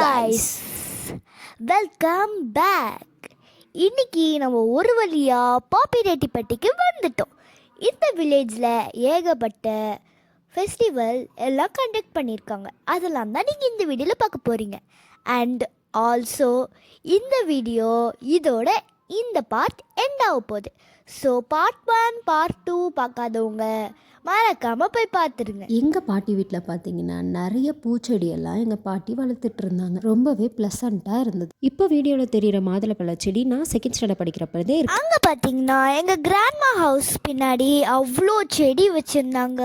guys, welcome back. இன்னைக்கு நம்ம ஒரு வழியாக பாப்பிரெட்டிப்பட்டிக்கு வந்துட்டோம். இந்த வில்லேஜில் ஏகப்பட்ட ஃபெஸ்டிவல் எல்லாம் கண்டக்ட் பண்ணியிருக்காங்க. அதெல்லாம் தான் நீங்கள் இந்த வீடியோவில் பார்க்க போகிறீங்க. அண்ட் ஆல்சோ இந்த வீடியோ இதோட இந்த பார்ட் எண்ட் ஆக போகுது. ஸோ பார்ட் 1 பார்ட் 2 பார்க்காதவங்க மறக்காமல் போய் பார்த்துருங்க. எங்கள் பாட்டி வீட்டில் பார்த்தீங்கன்னா நிறைய பூச்செடியெல்லாம் எங்கள் பாட்டி வளர்த்துட்டு இருந்தாங்க. ரொம்பவே ப்ளசண்ட்டாக இருந்தது. இப்போ வீடியோவில் தெரிகிற மாதுளப்பழ செடி நான் செகண்ட் ஸ்டாண்டர்ட் படிக்கிறப்பதே இருக்கு. அங்கே பார்த்தீங்கன்னா எங்கள் கிராண்ட்மா ஹவுஸ் பின்னாடி அவ்வளோ செடி வச்சுருந்தாங்க.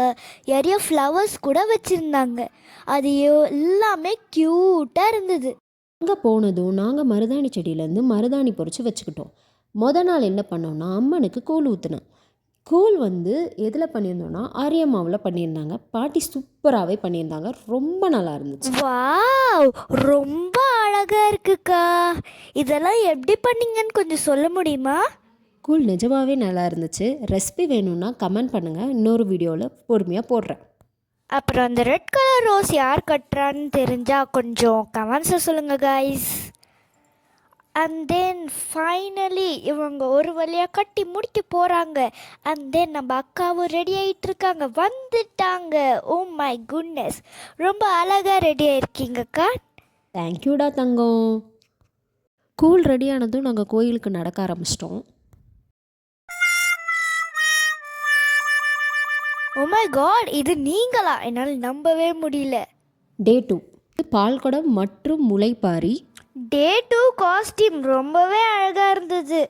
நிறைய ஃப்ளவர்ஸ் கூட வச்சுருந்தாங்க. அது எல்லாமே க்யூட்டாக இருந்தது. அங்கே போனதும் நாங்கள் மருதாணி செடியிலேருந்து மருதாணி பொறிச்சு வச்சுக்கிட்டோம். நாள் என்ன பண்ணோம்னா அம்மனுக்கு கூழ் ஊற்றினோம். கூழ் எதில் பண்ணியிருந்தோன்னா ஆரிய மாவில் பண்ணியிருந்தாங்க. பாட்டி சூப்பராகவே பண்ணியிருந்தாங்க. ரொம்ப நல்லா இருந்துச்சு. வாவ், ரொம்ப அழகாக இருக்குக்கா. இதெல்லாம் எப்படி பண்ணீங்கன்னு கொஞ்சம் சொல்ல முடியுமா? கூழ் நிஜமாகவே நல்லா இருந்துச்சு. ரெசிபி வேணும்னா கமெண்ட் பண்ணுங்கள், இன்னொரு வீடியோவில் பொறுமையாக போடுறேன். அப்புறம் அந்த ரெட் கலர் ரோஸ் யார் கட்டுறான்னு தெரிஞ்சால் கொஞ்சம் கமெண்ட்ஸை சொல்லுங்கள் கைஸ். அண்ட் தென் ஃபைனலி இவங்க ஒரு வழியாக கட்டி முடிக்க போகிறாங்க. அண்ட் தென் நம்ம அக்காவும் ரெடி ஆகிட்டு இருக்காங்க, வந்துட்டாங்க. ஓ மை குட்னஸ், ரொம்ப அழகாக ரெடி ஆகிருக்கீங்கக்கா. தேங்க்யூடா தங்கம். கூழ் ரெடியானதும் நாங்கள் கோயிலுக்கு நடக்க ஆரம்பிச்சிட்டோம். ஓ மை காட், இது நீங்களா? என்னால் நம்பவே முடியல. டே 2 பால்குடம் மற்றும் முளைப்பாரி. டே 2 காஸ்டியூம் ரொம்பவே அழகாக இருந்தது.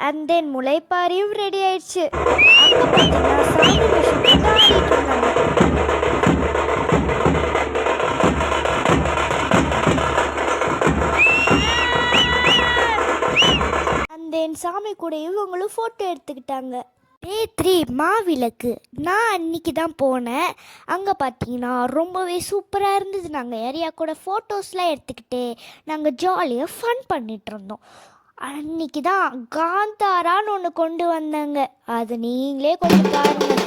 அண்ட் தென் முளைப்பாரியும் ரெடி ஆயிடுச்சு. அங்கே பார்த்தீங்கன்னா சாமி விஷயம் ஆடிட்டு இருந்தாங்க. அண்ட் தென் சாமி கூட இவங்களும் ஃபோட்டோ எடுத்துக்கிட்டாங்க. டே 3 மாவிளக்கு. நான் அன்றைக்கி தான் போனேன். அங்கே பார்த்தீங்கன்னா ரொம்பவே சூப்பராக இருந்தது. நாங்கள் ஏரியா கூட ஃபோட்டோஸ்லாம் எடுத்துக்கிட்டு நாங்கள் ஜாலியாக ஃபன் பண்ணிகிட்டு இருந்தோம். அன்றைக்கி தான் காந்தாரான்னு ஒன்று கொண்டு வந்தாங்க. அது நீங்களே கொஞ்சம் பாருங்கள்.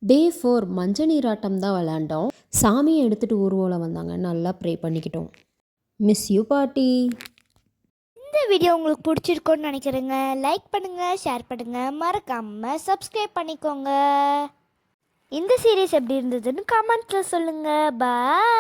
டே 4 மஞ்சள் நீராட்டம் தான் விளாண்டோம். சாமியை எடுத்துகிட்டு ஊர்வலம் வந்தாங்க. நல்லா ப்ரே பண்ணிக்கிட்டோம். மிஸ் யூ பாட்டி. இந்த வீடியோ உங்களுக்கு பிடிச்சிருக்கோன்னு நினைக்கிறேங்க. லைக் பண்ணுங்கள், ஷேர் பண்ணுங்கள், மறக்காமல் சப்ஸ்கிரைப் பண்ணிக்கோங்க. இந்த சீரீஸ் எப்படி இருந்ததுன்னு கமெண்ட்ஸில் சொல்லுங்கள். பாய்.